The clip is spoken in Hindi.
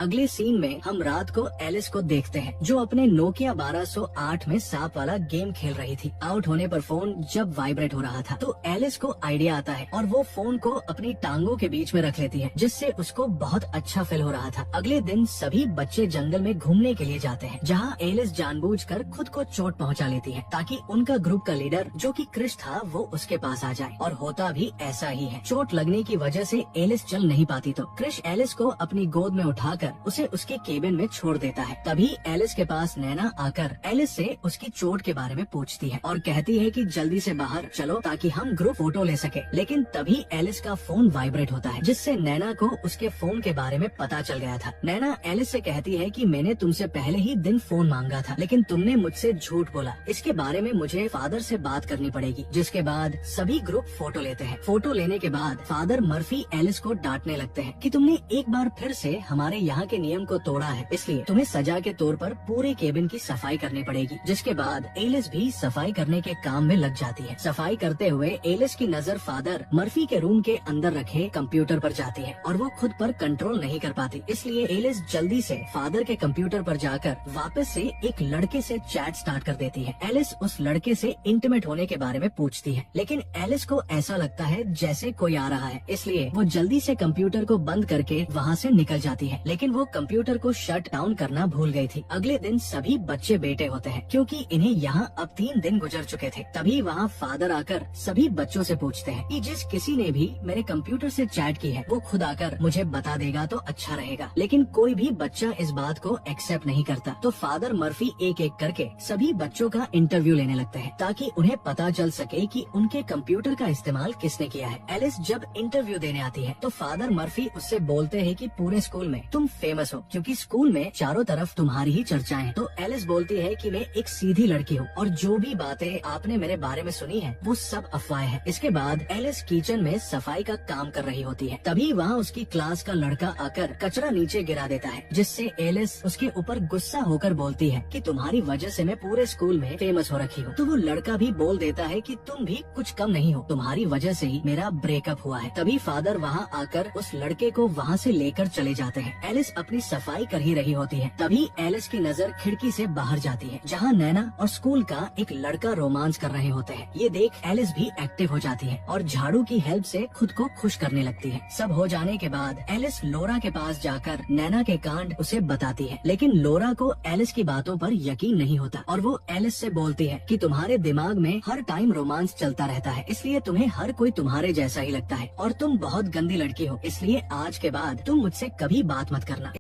अगले सीन में हम रात को एलिस को देखते हैं जो अपने नोकिया 1208 में सांप वाला गेम खेल रही थी। आउट होने पर फोन जब वाइब्रेट हो रहा था तो एलिस को आइडिया आता है और वो फोन को अपनी टांगों के बीच में रख लेती है, जिससे उसको बहुत अच्छा फील हो रहा था। अगले दिन सभी बच्चे जंगल में घूमने के लिए जाते हैं, जहाँ एलिस जानबूझकर खुद को चोट पहुँचा लेती है ताकि उनका ग्रुप का लीडर जो कि क्रिश था वो उसके पास आ जाए, और होता भी ऐसा ही है। चोट लगने की वजह से एलिस चल नहीं पाती तो क्रिश एलिस को अपनी गोद में उठाकर उसे उसके केबिन में छोड़ देता है। तभी एलिस के पास नैना आकर एलिस से उसकी चोट के बारे में पूछती है और कहती है कि जल्दी से बाहर चलो ताकि हम ग्रुप फोटो ले सके। लेकिन तभी एलिस का फोन वाइब्रेट होता है, जिससे नैना को उसके फोन के बारे में पता चल गया था। नैना एलिस से कहती है कि मैंने तुमसे पहले ही दिन फोन मांगा था, लेकिन तुमने मुझसे झूठ बोला। इसके बारे में मुझे फादर से बात करनी पड़ेगी। जिसके बाद सभी ग्रुप फोटो लेते हैं। फोटो लेने के बाद फादर मर्फी एलिस को डांटने लगते हैं कि तुमने एक बार फिर से हमारे यहाँ के नियम को तोड़ा है, इसलिए तुम्हें सजा के तौर पर पूरे केबिन की सफाई करनी पड़ेगी। जिसके बाद एलिस भी सफाई करने के काम में लग जाती है। सफाई करते हुए एलिस की नजर फादर मर्फी के रूम के अंदर रखे कंप्यूटर पर जाती है और वो खुद पर कंट्रोल नहीं कर पाती, इसलिए एलिस जल्दी से फादर के कंप्यूटर पर जाकर वापस से एक लड़के से चैट स्टार्ट कर देती है। एलिस उस लड़के से इंटीमेट होने के बारे में पूछती है, लेकिन एलिस को ऐसा लगता है जैसे कोई आ रहा है, इसलिए वो जल्दी से कंप्यूटर को बंद करके वहाँ से निकल जाती है। लेकिन वो कंप्यूटर को शट डाउन करना भूल गई थी। अगले दिन सभी बच्चे बेटे होते हैं क्योंकि इन्हें यहाँ अब 3 दिन गुजर चुके थे। तभी वहाँ फादर आकर सभी बच्चों से पूछते हैं कि जिस किसी ने भी मेरे कंप्यूटर से चैट की है वो खुद आकर मुझे बता देगा तो अच्छा रहेगा। लेकिन कोई भी बच्चा इस बात को एक्सेप्ट नहीं करता। तो फादर मर्फी एक एक करके सभी बच्चों का इंटरव्यू लेने लगते हैं ताकि उन्हें पता चल सके कि उनके कंप्यूटर का इस्तेमाल किसने किया है। एलिस जब इंटरव्यू देने आती है तो फादर मर्फी उससे बोलते हैं कि पूरे स्कूल में तुम फेमस हो क्योंकि स्कूल में चारों तरफ तुम्हारी ही चर्चाएं हैं। तो एलिस बोलती है कि मैं एक सीधी लड़की हूँ और जो भी बातें आपने मेरे बारे में सुनी है वो सब अफवाह है। इसके बाद एलिस किचन में सफाई का काम कर रही होती है। तभी वहाँ उसकी क्लास का लड़का आकर कचरा नीचे गिरा देता है, जिससे एलिस उसके ऊपर गुस्सा होकर बोलती है कि तुम्हारी वजह से मैं पूरे स्कूल में फेमस हो रखी हूँ। तो वो लड़का भी बोल देता है कि तुम भी कुछ कम नहीं हो, तुम्हारी वजह से ही मेरा ब्रेकअप हुआ है। तभी फादर वहाँ आकर उस लड़के को वहाँ से लेकर चले जाते हैं। एलिस अपनी सफाई कर ही रही होती है। तभी एलिस की नजर खिड़की से बाहर जाती है जहाँ नैना और स्कूल का एक लड़का रोमांस कर रहे होते हैं। ये देख एलिस भी एक्टिव हो जाती है और झाड़ू की हेल्प से खुद को खुश करने लगती है। सब हो जाने के बाद एलिस लोरा के पास जाकर नैना के कांड उसे बताती है, लेकिन लोरा को एलिस की बातों पर यकीन नहीं होता और वो एलिस से बोलती है कि तुम्हारे दिमाग में हर टाइम रोमांस चलता रहता है, इसलिए तुम्हें हर कोई तुम्हारे जैसा ही लगता है और तुम बहुत गंदी लड़की हो, इसलिए आज के बाद तुम मुझसे कभी बात मत करना।